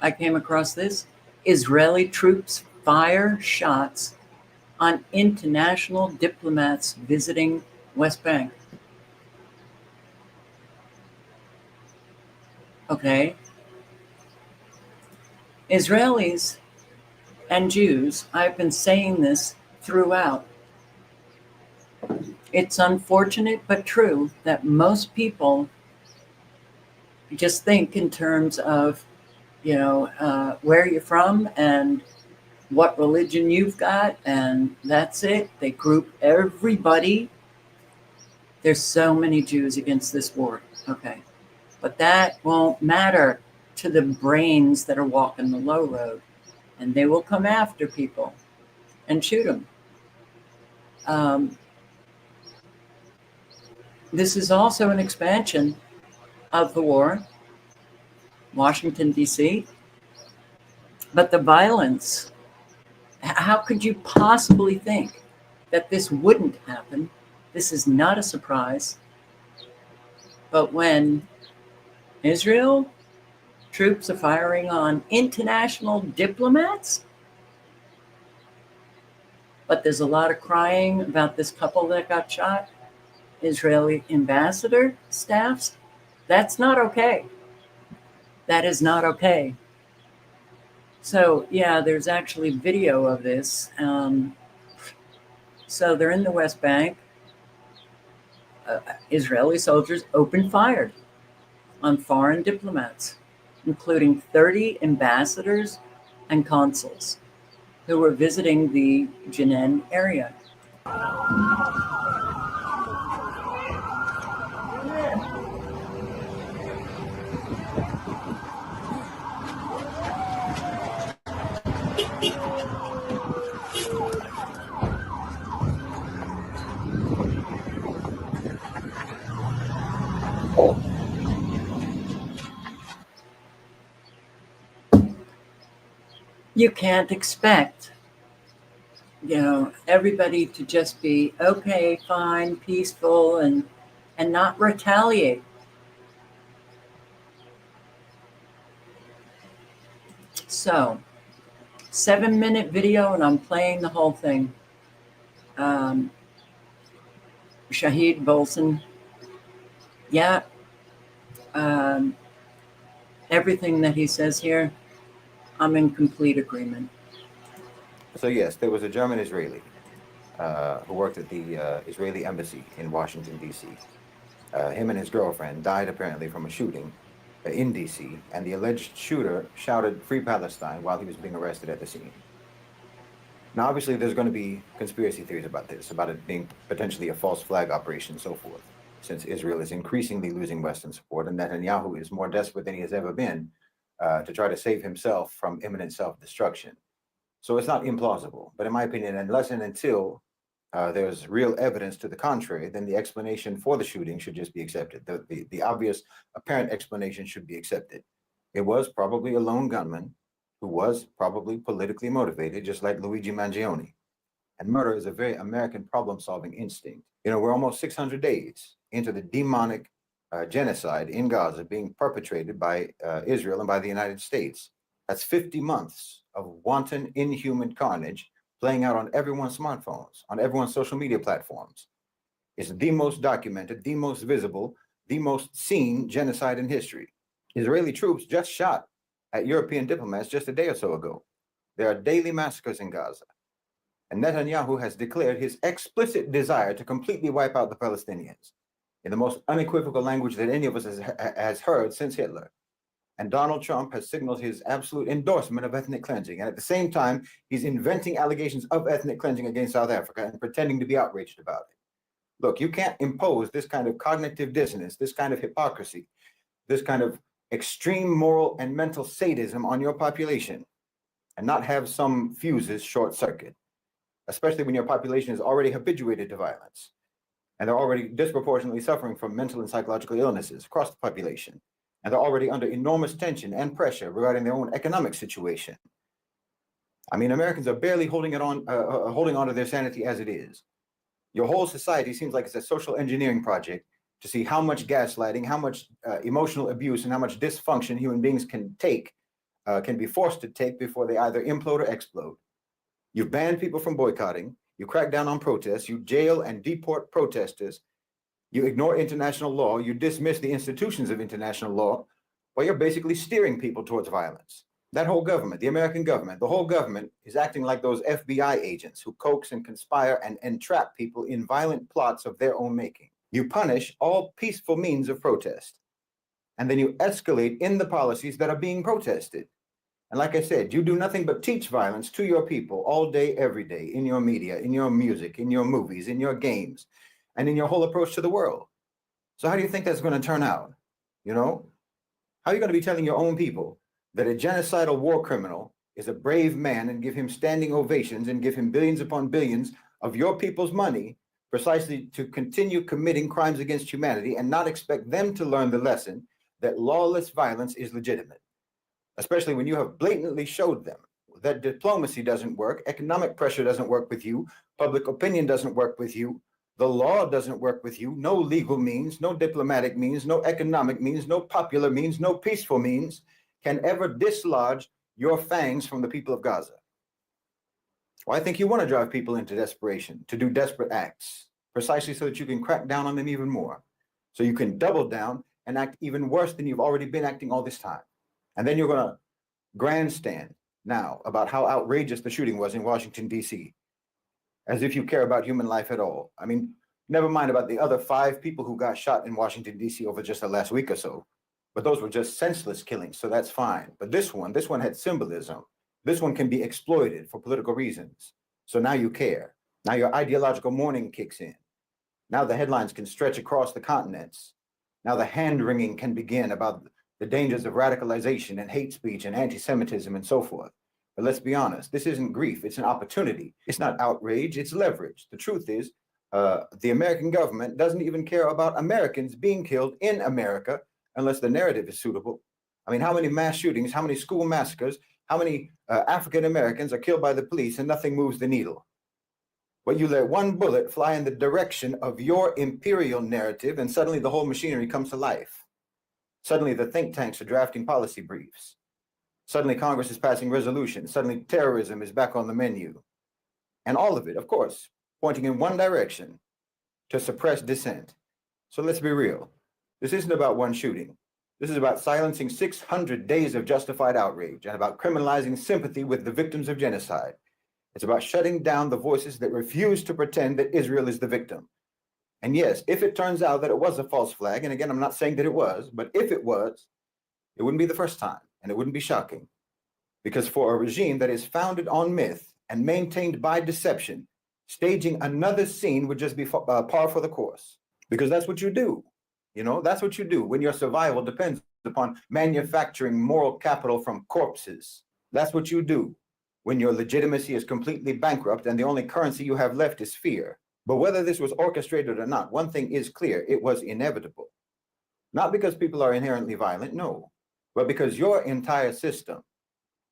I came across this. Israeli troops fire shots on international diplomats visiting West Bank. Okay. Israelis and Jews, I've been saying this throughout. It's unfortunate but true that most people just think in terms of, where you're from and what religion you've got, and that's it. They group everybody. There's so many Jews against this war. Okay. But that won't matter to the brains that are walking the low road, and they will come after people and shoot them. This is also an expansion of the war, Washington, D.C., but the violence, how could you possibly think that this wouldn't happen? This is not a surprise. But when Israel troops are firing on international diplomats, but there's a lot of crying about this couple that got shot, Israeli ambassador staffs, that's not okay. That is not okay. So, yeah, there's actually video of this. So they're in the West Bank. Israeli soldiers opened fire on foreign diplomats, including 30 ambassadors and consuls who were visiting the Jenin area. You can't expect, everybody to just be okay, fine, peaceful, and not retaliate. So, 7-minute video, and I'm playing the whole thing. Shahid, Bolsen, yeah, everything that he says here, I'm in complete agreement. So yes, there was a German Israeli who worked at the Israeli embassy in Washington, D.C. Him and his girlfriend died apparently from a shooting in D.C., and the alleged shooter shouted "Free Palestine" while he was being arrested at the scene. Now, obviously, there's going to be conspiracy theories about this, about it being potentially a false flag operation and so forth, since Israel is increasingly losing Western support, and Netanyahu is more desperate than he has ever been to try to save himself from imminent self-destruction. So it's not implausible, but in my opinion, unless and until there's real evidence to the contrary, then the explanation for the shooting should just be accepted. The obvious apparent explanation should be accepted. It was probably a lone gunman who was probably politically motivated, just like Luigi Mangione. And murder is a very American problem-solving instinct. We're almost 600 days into the demonic genocide in Gaza being perpetrated by Israel and by the United States. That's 50 months of wanton, inhuman carnage playing out on everyone's smartphones, on everyone's social media platforms. It's the most documented, the most visible, the most seen genocide in history. Israeli troops just shot at European diplomats just a day or so ago. There are daily massacres in Gaza. And Netanyahu has declared his explicit desire to completely wipe out the Palestinians in the most unequivocal language that any of us has heard since Hitler. And Donald Trump has signaled his absolute endorsement of ethnic cleansing. And at the same time, he's inventing allegations of ethnic cleansing against South Africa and pretending to be outraged about it. Look, you can't impose this kind of cognitive dissonance, this kind of hypocrisy, this kind of extreme moral and mental sadism on your population and not have some fuses short circuit, especially when your population is already habituated to violence and they're already disproportionately suffering from mental and psychological illnesses across the population. And they're already under enormous tension and pressure regarding their own economic situation. I mean, Americans are barely holding on to their sanity as it is. Your whole society seems like it's a social engineering project to see how much gaslighting, how much emotional abuse, and how much dysfunction human beings can be forced to take before they either implode or explode. You've banned people from boycotting. You crack down on protests. You jail and deport protesters. You ignore international law. You dismiss the institutions of international law, while you're basically steering people towards violence. That whole government, the American government, the whole government is acting like those FBI agents who coax and conspire and entrap people in violent plots of their own making. You punish all peaceful means of protest, and then you escalate in the policies that are being protested. And like I said, you do nothing but teach violence to your people all day, every day, in your media, in your music, in your movies, in your games, and in your whole approach to the world. So how do you think that's going to turn out? You know, how are you going to be telling your own people that a genocidal war criminal is a brave man and give him standing ovations and give him billions upon billions of your people's money precisely to continue committing crimes against humanity and not expect them to learn the lesson that lawless violence is legitimate, especially when you have blatantly showed them that diplomacy doesn't work, economic pressure doesn't work with you, public opinion doesn't work with you, the law doesn't work with you, no legal means, no diplomatic means, no economic means, no popular means, no peaceful means can ever dislodge your fangs from the people of Gaza. Well, I think you want to drive people into desperation, to do desperate acts, precisely so that you can crack down on them even more, so you can double down and act even worse than you've already been acting all this time. And then you're going to grandstand now about how outrageous the shooting was in Washington, D.C., as if you care about human life at all. I mean, never mind about the other 5 people who got shot in Washington, D.C. over just the last week or so. But those were just senseless killings, so that's fine. But this one had symbolism. This one can be exploited for political reasons. So now you care. Now your ideological mourning kicks in. Now the headlines can stretch across the continents. Now the hand-wringing can begin about the dangers of radicalization and hate speech and anti-Semitism and so forth. But let's be honest, this isn't grief, it's an opportunity. It's not outrage, it's leverage. The truth is, the American government doesn't even care about Americans being killed in America unless the narrative is suitable. I mean, how many mass shootings, how many school massacres, how many African Americans are killed by the police and nothing moves the needle? But you let one bullet fly in the direction of your imperial narrative and suddenly the whole machinery comes to life. Suddenly the think tanks are drafting policy briefs. Suddenly Congress is passing resolutions. Suddenly terrorism is back on the menu. And all of it, of course, pointing in one direction, to suppress dissent. So let's be real. This isn't about one shooting. This is about silencing 600 days of justified outrage and about criminalizing sympathy with the victims of genocide. It's about shutting down the voices that refuse to pretend that Israel is the victim. And yes, if it turns out that it was a false flag, and again, I'm not saying that it was, but if it was, it wouldn't be the first time. And it wouldn't be shocking, because for a regime that is founded on myth and maintained by deception, staging another scene would just be par for the course, because that's what you do. You know, that's what you do when your survival depends upon manufacturing moral capital from corpses. That's what you do when your legitimacy is completely bankrupt and the only currency you have left is fear. But whether this was orchestrated or not, one thing is clear: it was inevitable. Not because people are inherently violent, no, but because your entire system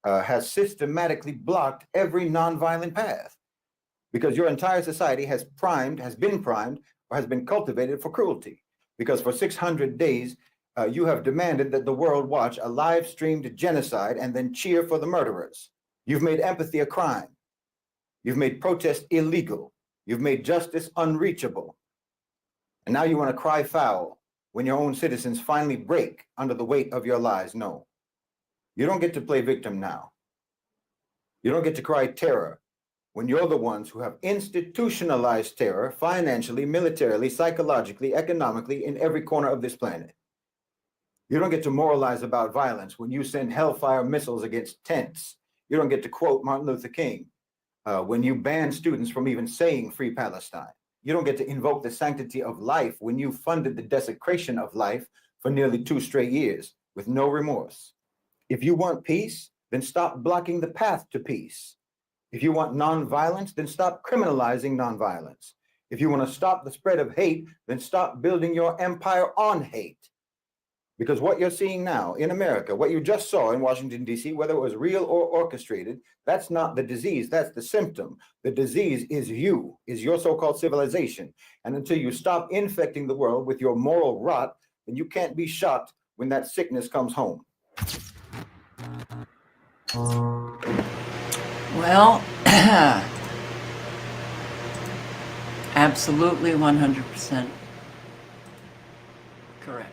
has systematically blocked every nonviolent path. Because your entire society has been primed, or has been cultivated for cruelty. Because for 600 days, you have demanded that the world watch a live-streamed genocide and then cheer for the murderers. You've made empathy a crime. You've made protest illegal. You've made justice unreachable. And now you want to cry foul when your own citizens finally break under the weight of your lies. No, you don't get to play victim now. You don't get to cry terror when you're the ones who have institutionalized terror financially, militarily, psychologically, economically in every corner of this planet. You don't get to moralize about violence when you send hellfire missiles against tents. You don't get to quote Martin Luther King when you ban students from even saying Free Palestine. You don't get to invoke the sanctity of life when you funded the desecration of life for nearly 2 straight years with no remorse. If you want peace, then stop blocking the path to peace. If you want nonviolence, then stop criminalizing nonviolence. If you want to stop the spread of hate, then stop building your empire on hate. Because what you're seeing now in America, what you just saw in Washington, D.C., whether it was real or orchestrated, that's not the disease, that's the symptom. The disease is you, is your so-called civilization. And until you stop infecting the world with your moral rot, then you can't be shocked when that sickness comes home. Well, absolutely 100% correct.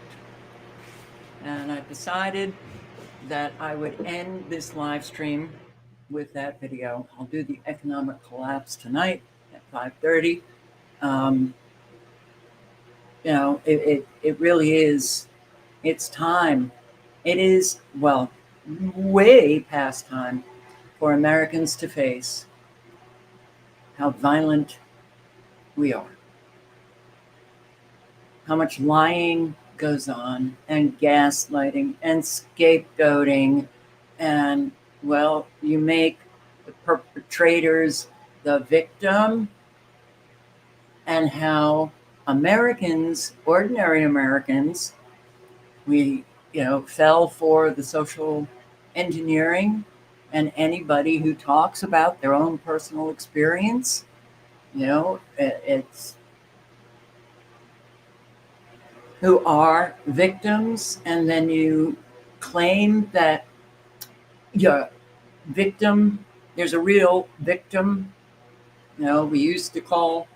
And I decided that I would end this live stream with that video. I'll do the economic collapse tonight at 5:30. It really is. It's time. It is, well, way past time for Americans to face how violent we are. How much lying goes on, and gaslighting, and scapegoating, and, well, you make the perpetrators the victim, and how Americans, ordinary Americans, we, fell for the social engineering, and anybody who talks about their own personal experience, it's who are victims, and then you claim that your victim, there's a real victim. We used to call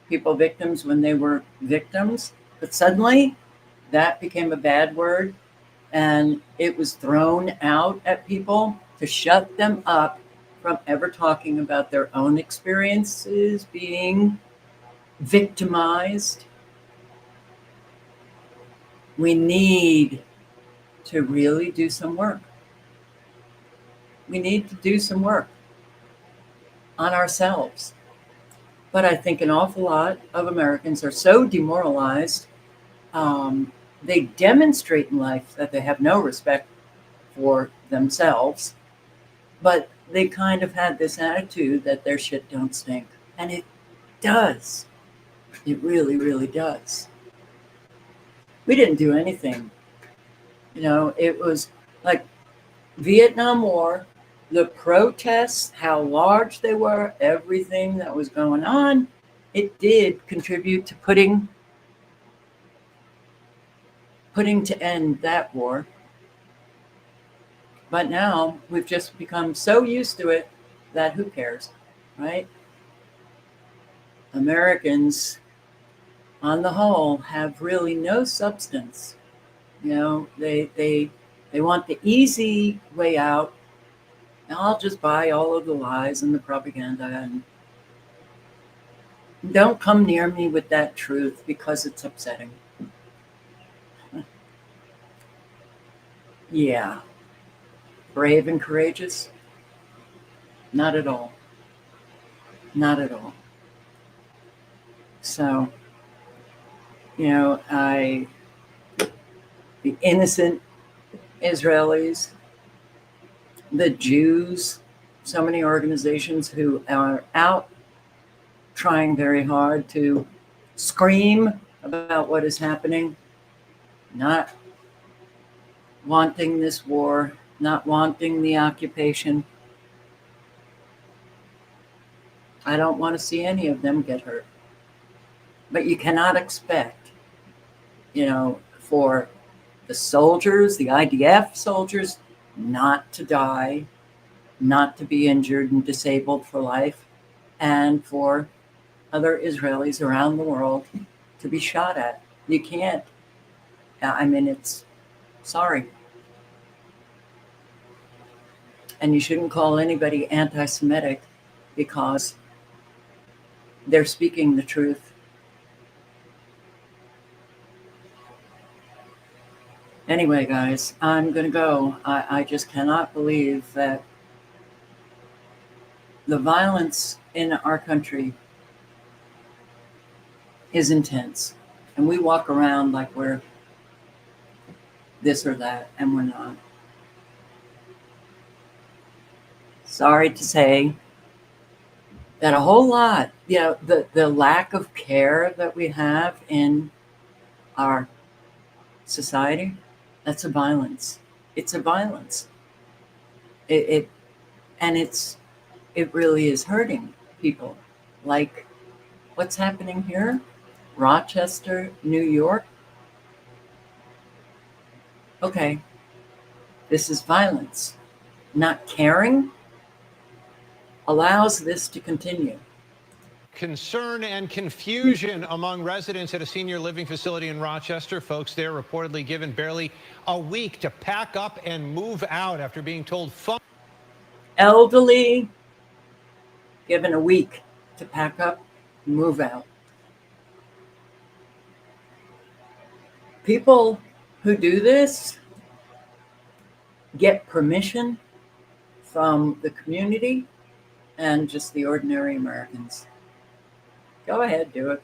people victims when they were victims, but suddenly that became a bad word, and it was thrown out at people to shut them up from ever talking about their own experiences being victimized. We need to really do some work. We need to do some work on ourselves. But I think an awful lot of Americans are so demoralized. They demonstrate in life that they have no respect for themselves, but they kind of had this attitude that their shit don't stink. And it does. It really, really does. We didn't do anything. It was like Vietnam War, the protests, how large they were, everything that was going on, it did contribute to putting to end that war. But now we've just become so used to it that who cares, right? Americans, on the whole, have really no substance. They want the easy way out. I'll just buy all of the lies and the propaganda, and don't come near me with that truth because it's upsetting. Yeah. Brave and courageous? Not at all. Not at all. So, the innocent Israelis, the Jews, so many organizations who are out trying very hard to scream about what is happening, not wanting this war, not wanting the occupation. I don't want to see any of them get hurt. But you cannot expect, for the soldiers, the IDF soldiers, not to die, not to be injured and disabled for life, and for other Israelis around the world to be shot at. You can't. It's sorry. And you shouldn't call anybody anti-Semitic because they're speaking the truth. Anyway, guys, I'm going to go. I just cannot believe that the violence in our country is intense. And we walk around like we're this or that, and we're not. Sorry to say that a whole lot, the lack of care that we have in our society, that's a violence. It's a violence. It really is hurting people. Like what's happening here, Rochester, New York. Okay, this is violence. Not caring allows this to continue. Concern and confusion among residents at a senior living facility in Rochester. Folks there reportedly given barely a week to pack up and move out after being told. Elderly given a week to pack up and move out. People who do this get permission from the community and just the ordinary Americans. Go ahead, do it.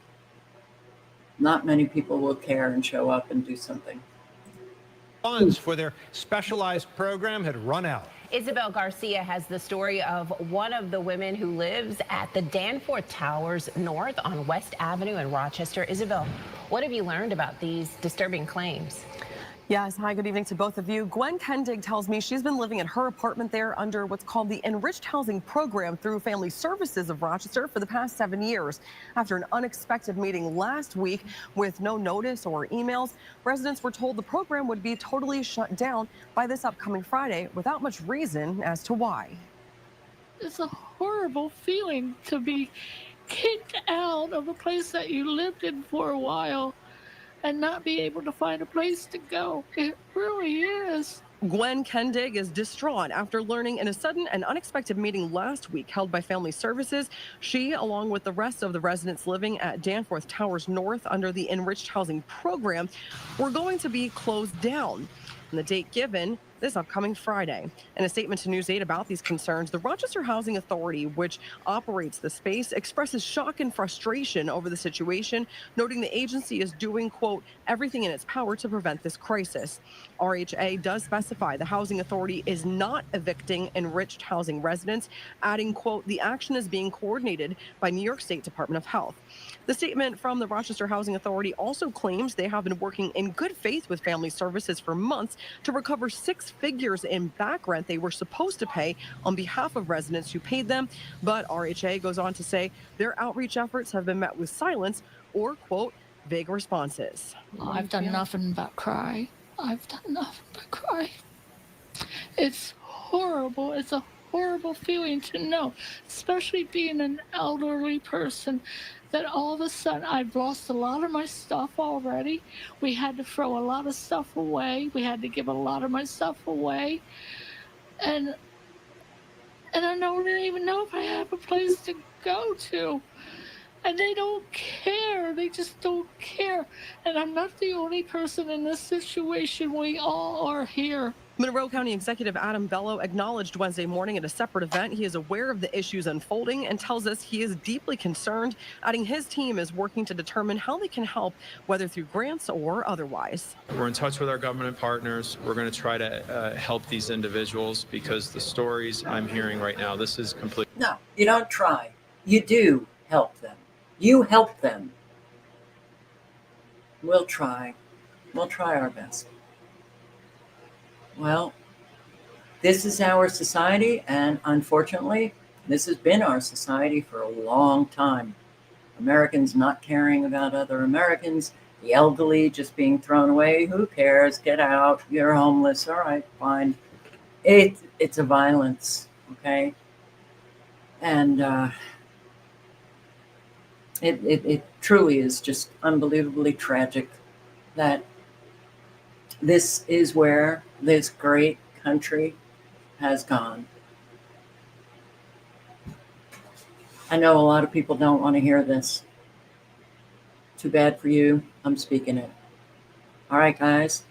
Not many people will care and show up and do something. Funds for their specialized program had run out. Isabel Garcia has the story of one of the women who lives at the Danforth Towers North on West Avenue in Rochester. Isabel, what have you learned about these disturbing claims? Yes, hi, good evening to both of you. Gwen Kendig tells me she's been living at her apartment there under what's called the Enriched Housing Program through Family Services of Rochester for the past 7 years. After an unexpected meeting last week with no notice or emails, residents were told the program would be totally shut down by this upcoming Friday without much reason as to why. It's a horrible feeling to be kicked out of a place that you lived in for a while and not be able to find a place to go. It really is. Gwen Kendig is distraught after learning in a sudden and unexpected meeting last week held by Family Services, she, along with the rest of the residents living at Danforth Towers North under the Enriched Housing Program, were going to be closed down. And the date given, this upcoming Friday. In a statement to News 8 about these concerns, the Rochester Housing Authority, which operates the space, expresses shock and frustration over the situation, noting the agency is doing, quote, everything in its power to prevent this crisis. RHA does specify the Housing Authority is not evicting enriched housing residents, adding, quote, the action is being coordinated by New York State Department of Health. The statement from the Rochester Housing Authority also claims they have been working in good faith with Family Services for months to recover 6 figures in back rent they were supposed to pay on behalf of residents who paid them. But RHA goes on to say their outreach efforts have been met with silence or, quote, vague responses. I've done nothing but cry. I've done nothing but cry. It's horrible. It's a horrible feeling to know, especially being an elderly person, that all of a sudden I've lost a lot of my stuff already. We had to throw a lot of stuff away. We had to give a lot of my stuff away. And I don't even know if I have a place to go to. And they don't care. They just don't care. And I'm not the only person in this situation. We all are here. Monroe County Executive Adam Bello acknowledged Wednesday morning at a separate event he is aware of the issues unfolding and tells us he is deeply concerned, adding his team is working to determine how they can help, whether through grants or otherwise. We're in touch with our government partners. We're going to try to help these individuals because the stories I'm hearing right now, this is complete. No, you don't try. You do help them. You help them. We'll try. We'll try our best. Well, this is our society, and unfortunately, this has been our society for a long time. Americans not caring about other Americans, the elderly just being thrown away. Who cares? Get out. You're homeless. All right, fine. It's a violence, okay? And it truly is just unbelievably tragic that this is where this great country has gone. I know a lot of people don't want to hear this. Too bad for you. I'm speaking it. All right, guys.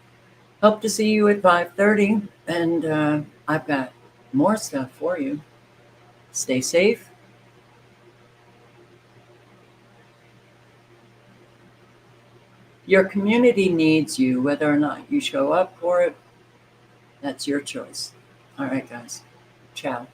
Hope to see you at 5:30, and I've got more stuff for you. Stay safe. Your community needs you, whether or not you show up for it. That's your choice. All right, guys. Ciao.